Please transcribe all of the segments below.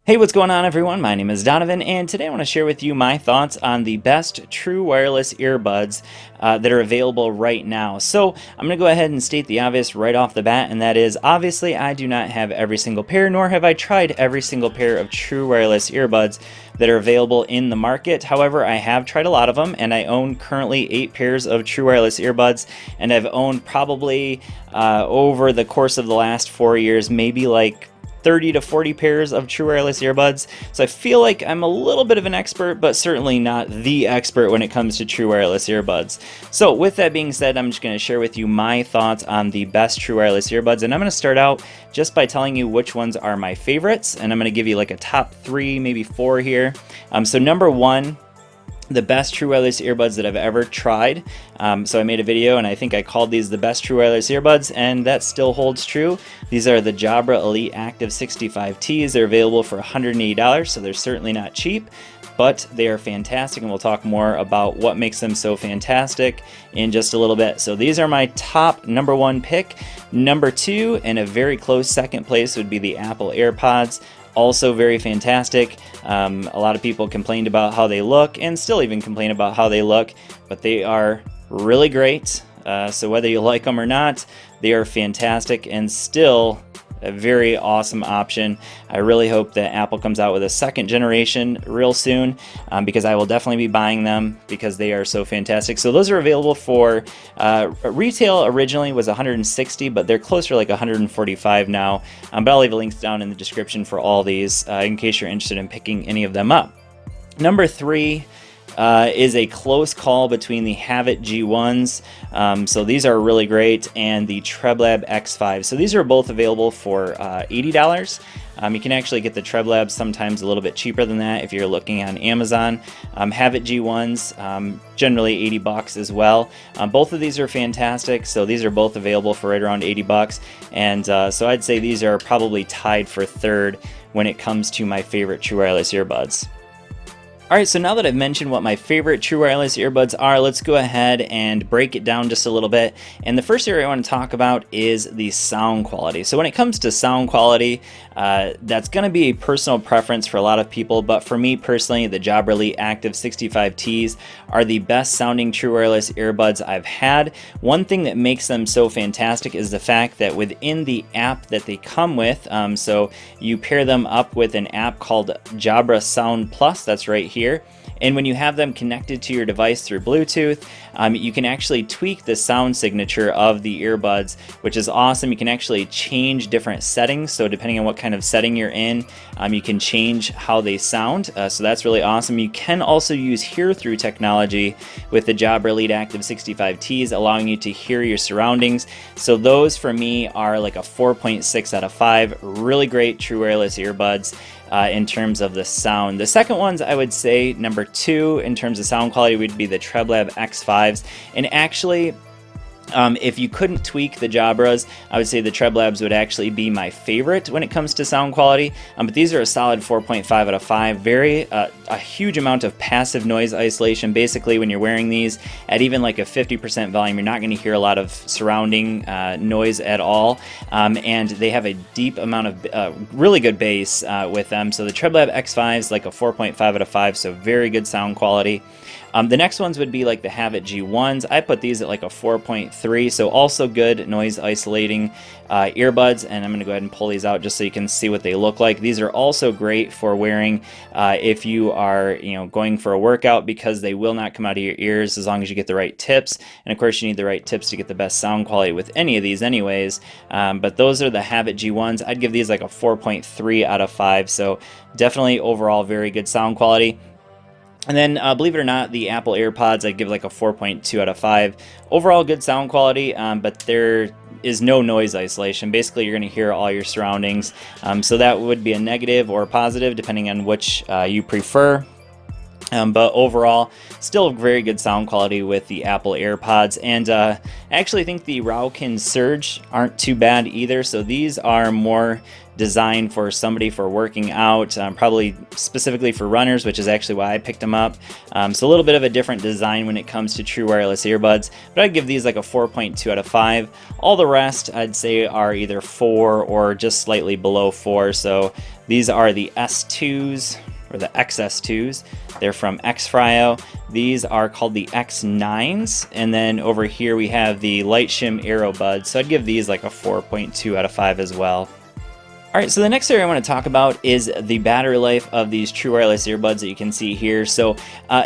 Hey, what's going on, everyone? My name is Donovan, and today I want to share with you my thoughts on the best true wireless earbuds that are available right now. So, I'm going to go ahead and state the obvious right off the bat, and that is obviously I do not have every single pair, nor have I tried every single pair of true wireless earbuds that are available in the market. However, I have tried a lot of them, and I own currently 8 pairs of true wireless earbuds, and I've owned probably over the course of the last 4 years, maybe like 30 to 40 pairs of true wireless earbuds. So I feel like I'm a little bit of an expert, but certainly not the expert when it comes to true wireless earbuds. So with that being said, I'm just going to share with you my thoughts on the best true wireless earbuds. And I'm going to start out just by telling you which ones are my favorites. And I'm going to give you like a top 3, maybe 4 here. So number 1, the best true wireless earbuds that I've ever tried. So I made a video and I think I called these the best true wireless earbuds, and that still holds true. These are the Jabra Elite Active 65Ts. They're available for $180, so they're certainly not cheap, but they are fantastic, and we'll talk more about what makes them so fantastic in just a little bit. So these are my top number 1 pick. Number 2, and a very close second place, would be the Apple AirPods. Also very fantastic. A lot of people complained about how they look, and still even complain about how they look, but they are really great. So whether you like them or not, they are fantastic and still a very awesome option. I really hope that Apple comes out with a second generation real soon, because I will definitely be buying them because they are so fantastic. So those are available for retail. Originally was $160, but they're closer to like $145 now. But I'll leave links down in the description for all these in case you're interested in picking any of them up. Number 3 is a close call between the Havit G1s, so these are really great, and the TrebLab X5. So these are both available for $80. You can actually get the TrebLab sometimes a little bit cheaper than that if you're looking on Amazon. Havit G1s, generally $80 as well. Both of these are fantastic, so these are both available for right around $80, and so I'd say these are probably tied for third when it comes to my favorite true wireless earbuds. Alright, so now that I've mentioned what my favorite true wireless earbuds are, let's go ahead and break it down just a little bit. And the first area I want to talk about is the sound quality. So when it comes to sound quality, that's going to be a personal preference for a lot of people, but for me personally, the Jabra Elite Active 65Ts are the best sounding true wireless earbuds I've had. One thing that makes them so fantastic is the fact that within the app that they come with, so you pair them up with an app called Jabra Sound Plus, that's right here. And when you have them connected to your device through Bluetooth, you can actually tweak the sound signature of the earbuds, which is awesome. You can actually change different settings. So depending on what kind of setting you're in, you can change how they sound. So that's really awesome. You can also use hear-through technology with the Jabra Elite Active 65Ts, allowing you to hear your surroundings. So those for me are like a 4.6 out of 5. Really great true wireless earbuds. In terms of the sound. The second ones, I would say number 2 in terms of sound quality would be the TrebLab X5s. And actually, if you couldn't tweak the Jabras, I would say the TrebLabs would actually be my favorite when it comes to sound quality. But these are a solid 4.5 out of 5. Very a huge amount of passive noise isolation. Basically, when you're wearing these at even like a 50% volume, you're not going to hear a lot of surrounding noise at all. And they have a deep amount of really good bass with them. So the TrebLab X5 is like a 4.5 out of 5, so very good sound quality. The next ones would be like the Havit G1s. I put these at like a 4.3, so also good noise isolating earbuds, and I'm going to go ahead and pull these out just so you can see what they look like. These are also great for wearing if you are going for a workout, because they will not come out of your ears as long as you get the right tips. And of course you need the right tips to get the best sound quality with any of these anyways. But those are the Havit G1s. I'd give these like a 4.3 out of 5, so definitely overall very good sound quality. And then, believe it or not, the Apple AirPods, I'd give like a 4.2 out of 5. Overall, good sound quality, but there is no noise isolation. Basically, you're going to hear all your surroundings. So that would be a negative or positive, depending on which you prefer. But overall, still very good sound quality with the Apple AirPods. And I actually think the Rauken Surge aren't too bad either. So these are more designed for somebody for working out, probably specifically for runners, which is actually why I picked them up. So a little bit of a different design when it comes to true wireless earbuds, but I'd give these like a 4.2 out of 5. All the rest I'd say are either 4 or just slightly below 4, so These are the S2s, or the XS2s. They're from Xfryo. These are called the X9s, and then over here we have the Light Shim earbuds. So I'd give these like a 4.2 out of 5 as well. Alright, so the next area I want to talk about is the battery life of these true wireless earbuds that you can see here. So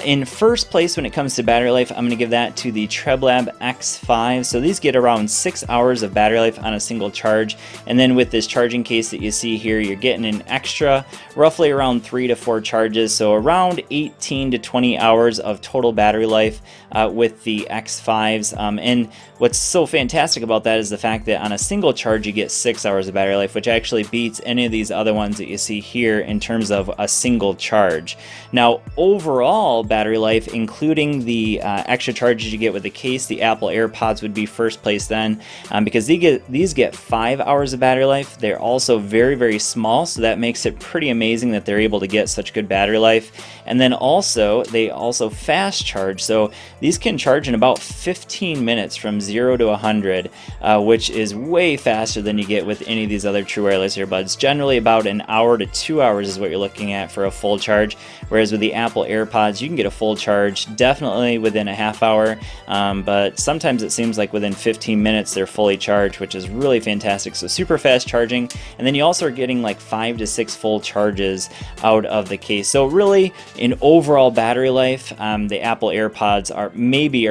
in first place when it comes to battery life, I'm going to give that to the Treblab X5. So these get around 6 hours of battery life on a single charge. And then with this charging case that you see here, you're getting an extra roughly around 3 to 4 charges. So around 18 to 20 hours of total battery life with the X5s. And what's so fantastic about that is the fact that on a single charge you get 6 hours of battery life, which actually beats any of these other ones that you see here in terms of a single charge. Now overall battery life, including the extra charges you get with the case, the Apple AirPods would be first place then, because these get 5 hours of battery life. They're also very, very small, so that makes it pretty amazing that they're able to get such good battery life. And then also they also fast charge, so these can charge in about 15 minutes from 0 to 100, which is way faster than you get with any of these other true wireless earbuds. Generally about an hour to 2 hours is what you're looking at for a full charge, whereas with the Apple AirPods you can get a full charge definitely within a half hour, but sometimes it seems like within 15 minutes they're fully charged, which is really fantastic. So super fast charging, and then you also are getting like 5 to 6 full charges out of the case. So really in overall battery life, the Apple AirPods are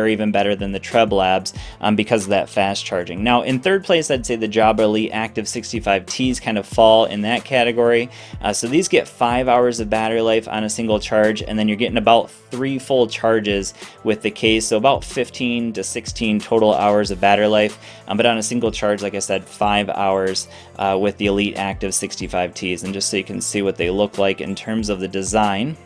even better than the Treblabs because of that fast charging. Now in third place, I'd say the Jabra Elite Active 65Ts kind of fall in that category. So these get 5 hours of battery life on a single charge, and then you're getting about 3 full charges with the case, so about 15 to 16 total hours of battery life, but on a single charge, like I said, 5 hours with the Elite Active 65Ts. And just so you can see what they look like in terms of the design,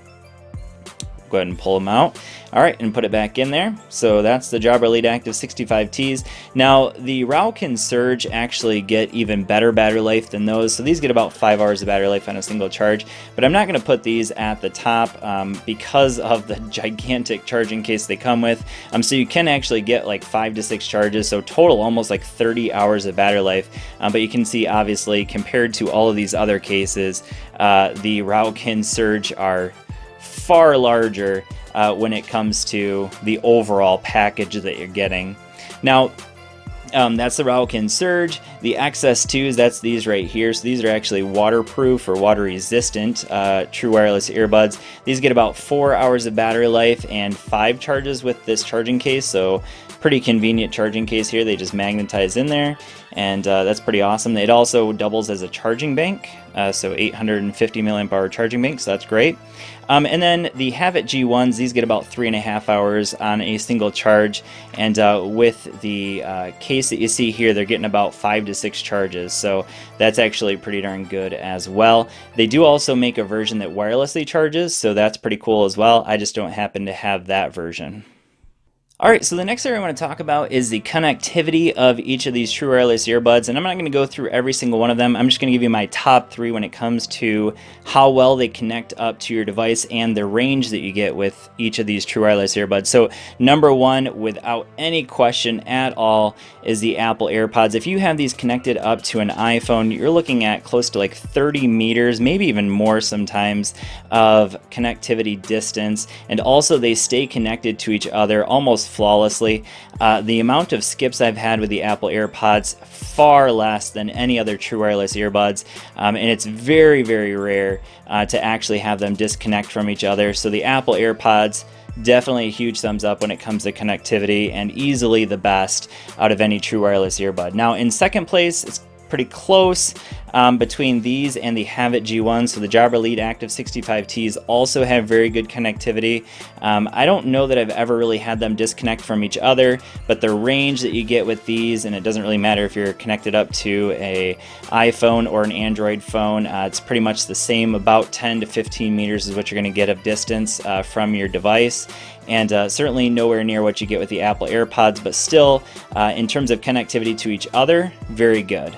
go ahead and pull them out. Alright, and put it back in there. So that's the Jabra Elite Active 65Ts. Now, the Rauken Surge actually get even better battery life than those. So these get about 5 hours of battery life on a single charge. But I'm not going to put these at the top because of the gigantic charging case they come with. So you can actually get like 5 to 6 charges. So total almost like 30 hours of battery life. But you can see obviously compared to all of these other cases, the Rauken Surge are far larger when it comes to the overall package that you're getting. Now, that's the Rauken Surge. The XS2s, that's these right here. So these are actually waterproof or water resistant true wireless earbuds. These get about 4 hours of battery life and 5 charges with this charging case. So pretty convenient charging case here. They just magnetize in there, and that's pretty awesome. It also doubles as a charging bank, so 850 milliamp hour charging bank, so that's great. And then the Habit G1s, these get about 3.5 hours on a single charge, and with the case that you see here, they're getting about 5 to 6 charges, so that's actually pretty darn good as well. They do also make a version that wirelessly charges, so that's pretty cool as well. I just don't happen to have that version. Alright, so the next area I want to talk about is the connectivity of each of these true wireless earbuds, and I'm not going to go through every single one of them. I'm just going to give you my top 3 when it comes to how well they connect up to your device and the range that you get with each of these true wireless earbuds. So number 1, without any question at all, is the Apple AirPods. If you have these connected up to an iPhone, you're looking at close to like 30 meters, maybe even more sometimes, of connectivity distance, and also they stay connected to each other almost flawlessly. The amount of skips I've had with the Apple AirPods, far less than any other true wireless earbuds, and it's very, very rare to actually have them disconnect from each other. So the Apple AirPods, definitely a huge thumbs up when it comes to connectivity, and easily the best out of any true wireless earbud. Now in second place, it's pretty close between these and the Habit G1. So the Jabra Elite Active 65Ts also have very good connectivity. I don't know that I've ever really had them disconnect from each other, but the range that you get with these, and it doesn't really matter if you're connected up to a iPhone or an Android phone, it's pretty much the same. About 10 to 15 meters is what you're going to get of distance from your device, and certainly nowhere near what you get with the Apple AirPods, but still in terms of connectivity to each other, very good.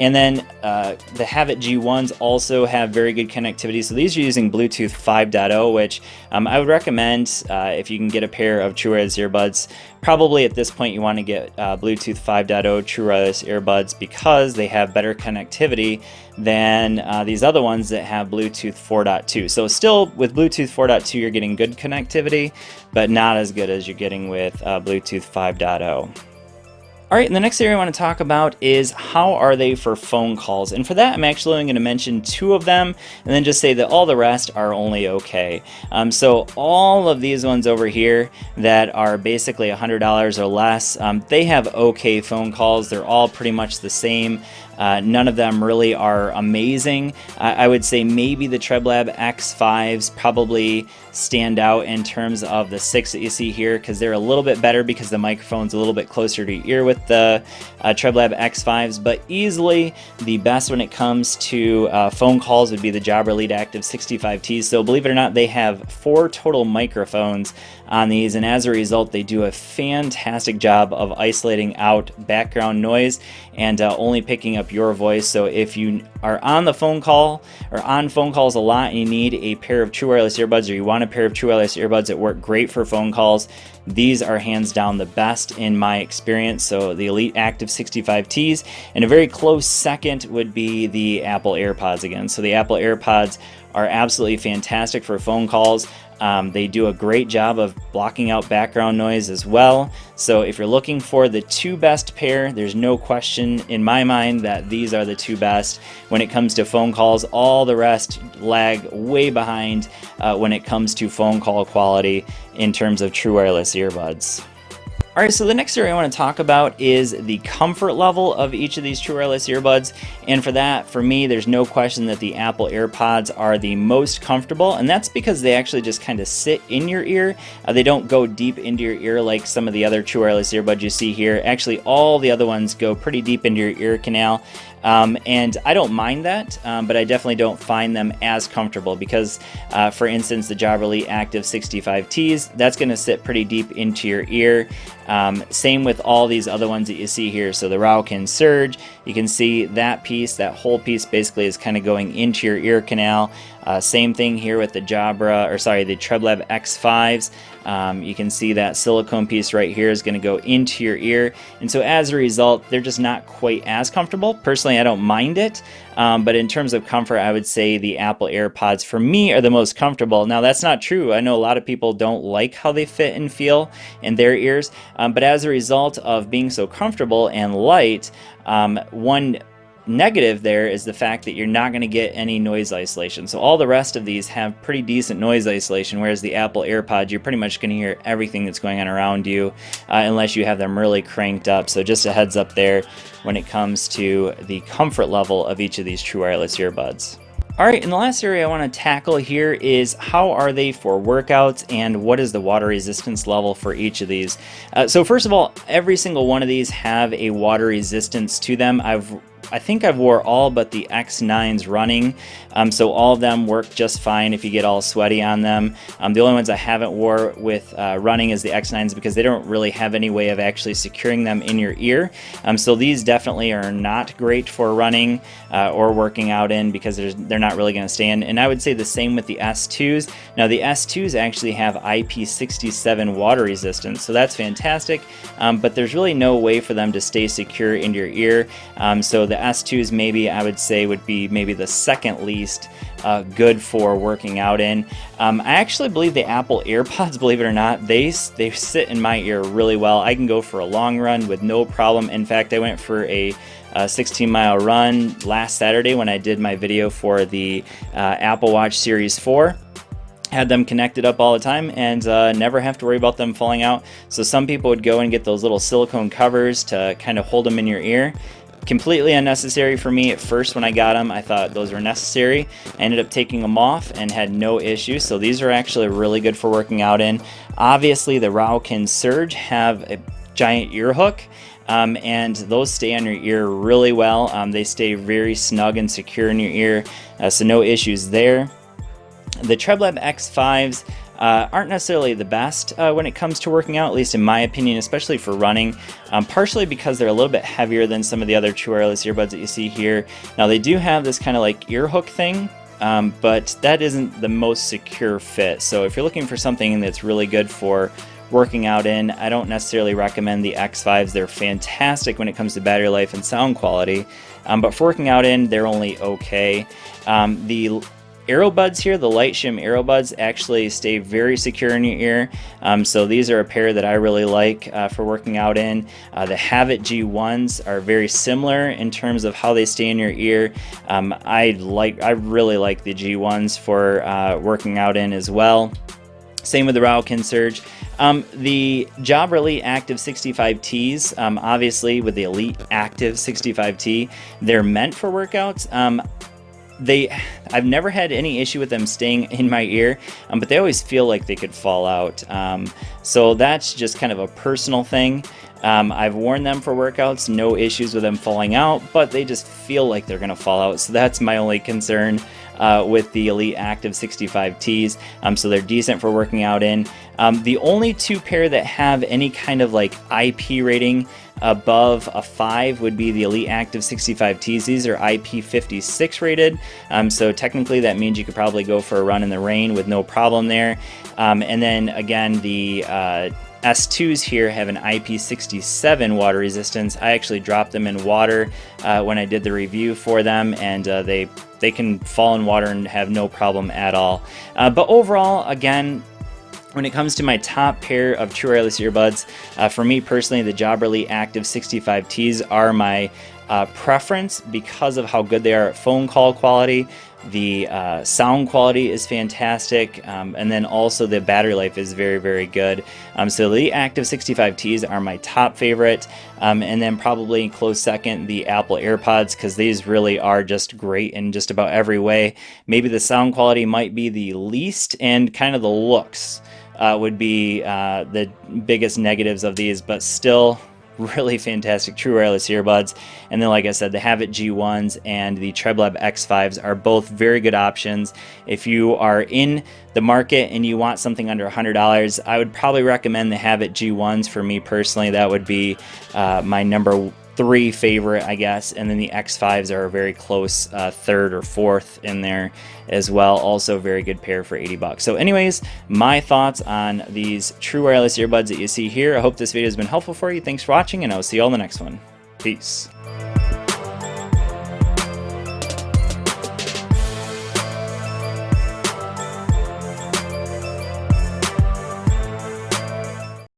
And then the Habit G1s also have very good connectivity. So these are using Bluetooth 5.0, which I would recommend if you can get a pair of true wireless earbuds. Probably at this point you want to get Bluetooth 5.0 true wireless earbuds because they have better connectivity than these other ones that have Bluetooth 4.2. So still with Bluetooth 4.2 you're getting good connectivity, but not as good as you're getting with Bluetooth 5.0. All right, and the next area I want to talk about is how are they for phone calls. And for that, I'm actually only going to mention 2 of them and then just say that all the rest are only okay. So all of these ones over here that are basically $100 or less, they have okay phone calls. They're all pretty much the same. None of them really are amazing. I would say maybe the TrebLab X5s probably stand out in terms of the 6 that you see here because they're a little bit better because the microphone's a little bit closer to your ear with the TrebLab X5s, but easily the best when it comes to phone calls would be the Jabra Elite Active 65Ts. So believe it or not, they have 4 total microphones on these, and as a result they do a fantastic job of isolating out background noise and only picking up your voice. So if you are on the phone call or on phone calls a lot and you need a pair of true wireless earbuds, or you want a pair of true wireless earbuds that work great for phone calls, these are hands down the best in my experience. So the Elite Active 65Ts, and a very close second would be the Apple AirPods again. So the Apple AirPods are absolutely fantastic for phone calls. They do a great job of blocking out background noise as well. So if you're looking for the 2 best pair, there's no question in my mind that these are the 2 best. When it comes to phone calls, all the rest lag way behind when it comes to phone call quality in terms of true wireless earbuds. All right, so the next area I want to talk about is the comfort level of each of these true wireless earbuds. And for that, for me, there's no question that the Apple AirPods are the most comfortable, and that's because they actually just kind of sit in your ear. They don't go deep into your ear like some of the other true wireless earbuds you see here. Actually, all the other ones go pretty deep into your ear canal. And I don't mind that, but I definitely don't find them as comfortable because, for instance, the Jabra Elite Active 65Ts, that's going to sit pretty deep into your ear. Same with all these other ones that you see here. So the Rauken Surge, you can see that piece, that whole piece basically is kind of going into your ear canal. Same thing here with the the TrebLab X5s. You can see that silicone piece right here is going to go into your ear, and so as a result they're just not quite as comfortable. Personally, I don't mind it, but in terms of comfort, I would say the Apple AirPods for me are the most comfortable. Now that's not true. I know a lot of people don't like how they fit and feel in their ears, but as a result of being so comfortable and light, one negative there is the fact that you're not going to get any noise isolation. So all the rest of these have pretty decent noise isolation, whereas the Apple AirPods, you're pretty much going to hear everything that's going on around you unless you have them really cranked up. So just a heads up there when it comes to the comfort level of each of these true wireless earbuds. All right, and the last area I want to tackle here is how are they for workouts and what is the water resistance level for each of these. So first of all, every single one of these have a water resistance to them. I think I've wore all but the X9s running, so all of them work just fine if you get all sweaty on them. The only ones I haven't wore with running is the X9s because they don't really have any way of actually securing them in your ear. So these definitely are not great for running or working out in because they're not really going to stay in. And I would say the same with the S2s. Now the S2s actually have IP67 water resistance, so that's fantastic, but there's really no way for them to stay secure into your ear. So the S2s maybe I would say would be maybe the second least good for working out in. I actually believe the Apple AirPods, believe it or not, they sit in my ear really well. I can go for a long run with no problem. In fact, I went for a 16-mile run last Saturday when I did my video for the Apple Watch Series 4. Had them connected up all the time and never have to worry about them falling out. So some people would go and get those little silicone covers to kind of hold them in your ear. Completely unnecessary for me at first when I got them. I thought those were necessary. I ended up taking them off and had no issues. So these are actually really good for working out in. Obviously the Rauken Surge have a giant ear hook. And those stay on your ear really well. They stay very snug and secure in your ear, so no issues there. The TrebLab X5s, aren't necessarily the best when it comes to working out, at least in my opinion, especially for running, partially because they're a little bit heavier than some of the other true wireless earbuds that you see here. Now they do have this kind of like ear hook thing, but that isn't the most secure fit. So if you're looking for something that's really good for working out in, I don't necessarily recommend the X5s. They're fantastic when it comes to battery life and sound quality, but for working out in, they're only okay. The earbuds here, the Light Shim earbuds, actually stay very secure in your ear. So these are a pair that I really like for working out in. The Habit G1s are very similar in terms of how they stay in your ear. I really like the G1s for working out in as well. Same with the Raukin Surge. The Jabra Elite Active 65Ts, obviously with the Elite Active 65T, they're meant for workouts. I've never had any issue with them staying in my ear, but they always feel like they could fall out. So that's just kind of a personal thing. I've worn them for workouts, no issues with them falling out, but they just feel like they're gonna fall out. So that's my only concern with the Elite Active 65Ts. So they're decent for working out in. The only two pair that have any kind of like IP rating above a 5 would be the Elite Active 65Ts. These are IP56 rated, so technically that means you could probably go for a run in the rain with no problem there. And then again, the S2s here have an IP67 water resistance. I actually dropped them in water when I did the review for them, and they can fall in water and have no problem at all. But overall, again, when it comes to my top pair of true wireless earbuds, for me personally, the Jabra Elite Active 65Ts are my preference because of how good they are at phone call quality. The sound quality is fantastic, and then also the battery life is very, very good. So the Active 65Ts are my top favorite, and then probably close second the Apple AirPods, because these really are just great in just about every way. Maybe the sound quality might be the least, and kind of the looks would be the biggest negatives of these, but still really fantastic true wireless earbuds. And then, like I said, the Habit G1s and the Treblab X5s are both very good options. If you are in the market and you want something under $100, I would probably recommend the Habit G1s for me personally. That would be my number 3 favorite, I guess, and then the X5s are a very close third or fourth in there as well. Also a very good pair for 80 bucks. So anyways, my thoughts on these true wireless earbuds that you see here. I hope this video has been helpful for you. Thanks for watching, and I'll see you all in the next one. Peace.